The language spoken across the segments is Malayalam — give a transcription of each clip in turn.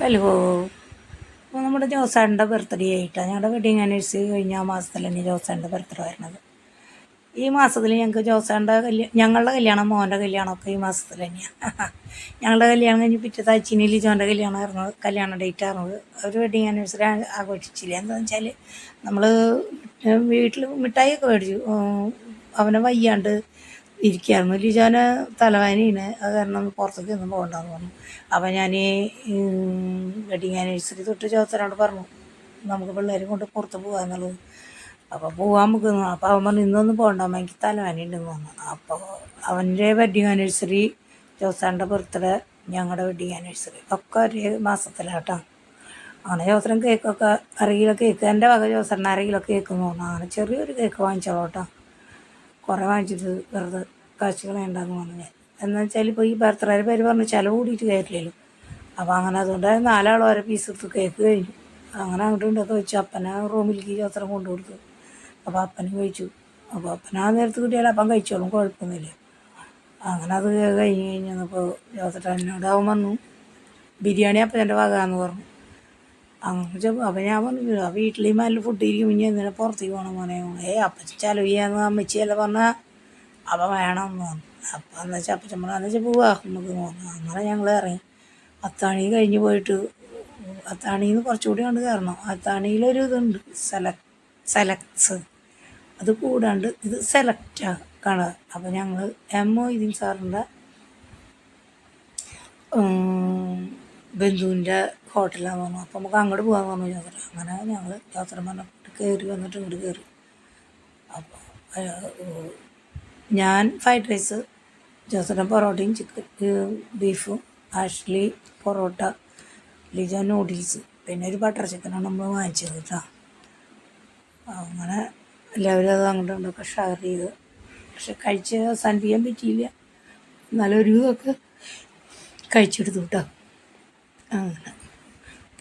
ഹലോ. അപ്പോൾ നമ്മുടെ ജോസാറിൻ്റെ ബർത്ത്ഡേ ആയിട്ടാണ് ഞങ്ങളുടെ വെഡിങ് ആനിവേഴ്സറി കഴിഞ്ഞ ആ മാസത്തിൽ തന്നെ ജോസാറിൻ്റെ ബർത്ത്ഡേ വരുന്നത്. ഈ മാസത്തിൽ ഞങ്ങൾക്ക് ജോസാറിൻ്റെ ഞങ്ങളുടെ കല്യാണം മോൻ്റെ കല്യാണമൊക്കെ ഈ മാസത്തിൽ തന്നെയാണ്. ഞങ്ങളുടെ കല്യാണം കഴിഞ്ഞ് പിറ്റത്തെ ആഴ്ചയിൽ ലിജോൻ്റെ കല്യാണമായിരുന്നു കല്യാണ ഡേറ്റ് ആയിരുന്നത്. ഒരു വെഡിങ് ആനിവേഴ്സറി ആഘോഷിച്ചില്ല. എന്താണെന്ന് വെച്ചാൽ നമ്മൾ വീട്ടിൽ മിഠായിയൊക്കെ മേടിച്ചു. അവനെ വയ്യാണ്ട് ഇരിക്കുകയായിരുന്നു. ലിജോന് തലവേദനയാണ്, അത് കാരണം പുറത്തേക്ക് ഒന്നും പോകണ്ടെന്ന് പറഞ്ഞു. അപ്പോൾ ഞാൻ വെഡിങ് ആനിവേഴ്സറി തൊട്ട് ജോസനോട് പറഞ്ഞു നമുക്ക് പിള്ളേരും കൊണ്ട് പുറത്ത് പോകാമെന്നുള്ളത്. അപ്പോൾ പോകാൻ നിൽക്കുന്നു. അപ്പോൾ അവൻ പറഞ്ഞു ഇന്നൊന്നും പോകണ്ടാകുമ്പോൾ എനിക്ക് തലവേദനയുണ്ടെന്ന് പറഞ്ഞു. അപ്പോൾ അവൻ്റെ വെഡിങ് ആനിവേഴ്സറി, ജോസാൻ്റെ ബർത്ത്ഡേ, ഞങ്ങളുടെ വെഡിങ് ആനിവേഴ്സറി ഒക്കെ ഒരേ മാസത്തിലാട്ടോ. അങ്ങനെ ജോസൻ കേക്കൊക്കെ അരകിലോ കേക്ക് എൻ്റെ വക ജോസറിന് അരകിലോ കേക്ക് എന്ന് പറഞ്ഞു. അങ്ങനെ ചെറിയൊരു കേക്ക് വാങ്ങിച്ചോളൂ കേട്ടോ. കുറേ വാങ്ങിച്ചിട്ട് വെറുതെ കാശ് കളയണ്ടെന്ന് പറഞ്ഞു ഞാൻ. എന്ന് വെച്ചാൽ ഇപ്പോൾ ഈ ബർത്ത്ഡേയുടെ പേര് പറഞ്ഞ് ചിലവ് കൂടിയിട്ട് കയറ്റില്ലല്ലോ. അപ്പോൾ അങ്ങനെ അതുകൊണ്ട് 4 ഓരോ പീസ് എടുത്ത് കേക്ക് കഴിഞ്ഞു. അങ്ങനെ അങ്ങോട്ടും ഇങ്ങോട്ടൊക്കെ വെച്ചു. അപ്പനെ റൂമിലേക്ക് ചോത്രം കൊണ്ടു കൊടുത്തു. അപ്പോൾ അപ്പനും കഴിച്ചു. അപ്പോൾ അപ്പന ആ നേരത്ത് കിട്ടിയാൽ അപ്പം കഴിച്ചോളും, കുഴപ്പമൊന്നുമില്ല. അങ്ങനെ അത് കഴിഞ്ഞ് കഴിഞ്ഞപ്പോൾ ചോത്തട്ടനോട് അവൻ വന്നു ബിരിയാണി അപ്പൻ്റെ വകയെന്ന് പറഞ്ഞു. അങ്ങനെ അപ്പം ഞാൻ പറഞ്ഞു വീട്ടിൽ ഈ നല്ല ഫുഡ് ഇരിക്കും, ഇനി എന്തിനാ പുറത്തേക്ക് പോകണം മോനെ. അപ്പച്ചി ചിലവ് ചെയ്യാന്ന് അമ്മച്ചിയല്ല പറഞ്ഞാൽ അപ്പം വേണമെന്ന് പറഞ്ഞു. അപ്പം എന്ന് വെച്ചാൽ അപ്പച്ചമ്മ വെച്ചാൽ പോവാ നമുക്ക് തോന്നുന്നു. അങ്ങനെ ഞങ്ങൾ ഇറങ്ങി. അത്താണി കഴിഞ്ഞ് പോയിട്ട് അത്താണിയിൽ നിന്ന് കുറച്ചുകൂടി കൊണ്ട് കയറണം. അത്താണിയിലൊരു ഇതുണ്ട് സെലക്ട്സ്, അത് കൂടാണ്ട് ഇത് സെലക്റ്റാണ് കാണുക. അപ്പോൾ ഞങ്ങൾ മൊയ്തീൻ സാറിൻ്റെ ബന്ധുവിൻ്റെ ഹോട്ടലാന്ന് പറഞ്ഞു. അപ്പോൾ നമുക്ക് അങ്ങോട്ട് പോകാമെന്ന് പറഞ്ഞു ജോസഫ്. അങ്ങനെ ഞങ്ങൾ ജോസഫ് പറഞ്ഞിട്ട് കയറി വന്നിട്ട് ഇങ്ങോട്ട് കയറി. അപ്പോൾ ഞാൻ ഫ്രൈഡ് റൈസ്, ജോസഫിൻ്റെ പൊറോട്ടയും ബീഫും, ആഷ്ലി പൊറോട്ട, ലിജോ നൂഡിൽസ്, പിന്നെ ഒരു ബട്ടർ ചിക്കനാണ് നമ്മൾ വാങ്ങിച്ചത് കേട്ടോ. അങ്ങനെ എല്ലാവരും അത് അങ്ങോട്ടും ഇങ്ങോട്ടൊക്കെ ഷെയർ ചെയ്ത്, പക്ഷെ കഴിച്ച് അവസാനിപ്പിക്കാൻ പറ്റിയില്ല. നല്ലൊരു ഇതൊക്കെ കഴിച്ചെടുത്തു കേട്ടോ. അങ്ങനെ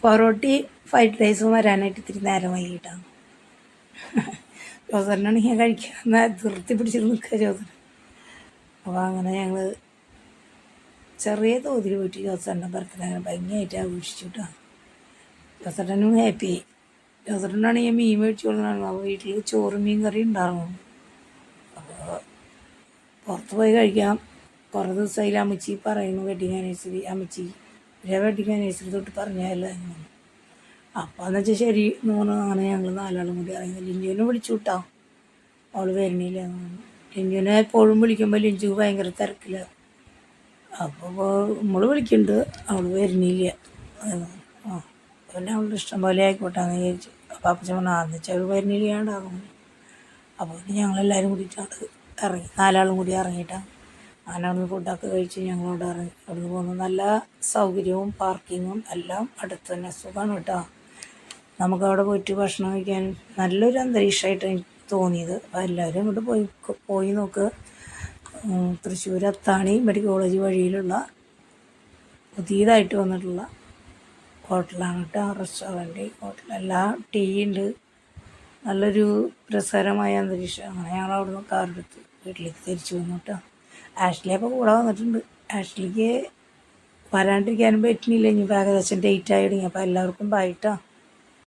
പൊറോട്ടി ഫ്രൈഡ് റൈസും വരാനായിട്ട് ഇത്തിരി നേരം വൈകിട്ടാണ്. ജോസറിനാണ് ഞാൻ കഴിക്കാൻ ധൃതി പിടിച്ചിട്ട് നിൽക്കുക ജോസൻ. അപ്പോൾ അങ്ങനെ ഞങ്ങൾ ചെറിയ തോതിൽ പോയിട്ട് ജോസറിൻ്റെ ബർത്ത്ഡേ അങ്ങനെ ഭംഗിയായിട്ട് ആഘോഷിച്ചു കേട്ടോ. ജോസറിനും ഹാപ്പിയായി. ജോസറിനാണെങ്കിൽ മീൻ മേടിച്ചു കൊടുക്കണം. അപ്പോൾ വീട്ടിൽ ചോറും മീൻ കറി ഉണ്ടായിരുന്നു. അപ്പോൾ പുറത്ത് പോയി കഴിക്കാം. കുറേ ദിവസമായി അമ്മച്ചി പറയുന്നു വെഡിങ് ആനിവേഴ്സറി, അമ്മച്ചി വെഡിങ് ആനിവേഴ്സറി തൊട്ട് പറഞ്ഞതല്ലേ. അപ്പോൾ എന്ന് വെച്ചാൽ ശരി എന്ന് പറഞ്ഞു. അങ്ങനെ ഞങ്ങൾ 4 ആളും കൂടി ഇറങ്ങി. ലിഞ്ചുവിനെ വിളിച്ചു വിട്ടാ, അവൾ വരുന്നില്ല എന്ന് പറഞ്ഞു. ലിഞ്ചുവിനെ എപ്പോഴും വിളിക്കുമ്പോൾ ലിഞ്ചു ഭയങ്കര തിരക്കില്ല. അപ്പോൾ നമ്മൾ വിളിക്കുന്നുണ്ട്, അവൾ വരുന്നില്ല. പിന്നെ അവളുടെ ഇഷ്ടം പോലെ ആയിക്കോട്ടെന്ന് വിചാരിച്ചു. അപ്പോൾ അപ്പച്ചൻ പറഞ്ഞു അന്ന് വെച്ചാൽ അവൾ വരുന്നില്ലാണ്ടാകുന്നു. അപ്പോൾ ഞങ്ങളെല്ലാവരും കൂടിയിട്ടാണ് ഇറങ്ങി, 4 ആളും കൂടി ഇറങ്ങിയിട്ടാണ്. അങ്ങനെ അവിടുന്ന് ഫുഡൊക്കെ കഴിച്ച് ഞങ്ങളവിടെ ഇറങ്ങി. അവിടുന്ന് പോകുന്നു. നല്ല സൗകര്യവും പാർക്കിങ്ങും എല്ലാം അടുത്ത് തന്നെ, സുഖമാണ് കേട്ടോ. നമുക്കവിടെ പോയിട്ട് ഭക്ഷണം കഴിക്കാൻ നല്ലൊരു അന്തരീക്ഷമായിട്ട് എനിക്ക് തോന്നിയത്. അപ്പോൾ എല്ലാവരും ഇങ്ങോട്ട് പോയി നോക്കുക. തൃശ്ശൂർ അത്താണി മെഡിക്കൽ കോളേജ് വഴിയിലുള്ള പുതിയതായിട്ട് വന്നിട്ടുള്ള ഹോട്ടലാണ് കേട്ടോ. റെസ്റ്റോറൻറ്റ് ഹോട്ടൽ, എല്ലാം ടീ ഉണ്ട്, നല്ലൊരു രസകരമായ അന്തരീക്ഷം. അങ്ങനെ ഞങ്ങൾ അവിടുന്ന് കാറെടുത്ത് വീട്ടിലേക്ക് തിരിച്ചു വന്നു കേട്ടോ. ആഷ്ലി അപ്പോൾ കൂടെ വന്നിട്ടുണ്ട്. ആഷ്ലിക്ക് വരാണ്ടിരിക്കാനും പറ്റുന്നില്ല. ഇനി ഏകദേശം ഡേറ്റ് ആയി തുടങ്ങി. അപ്പോൾ എല്ലാവർക്കും ബൈ ട്ടോ.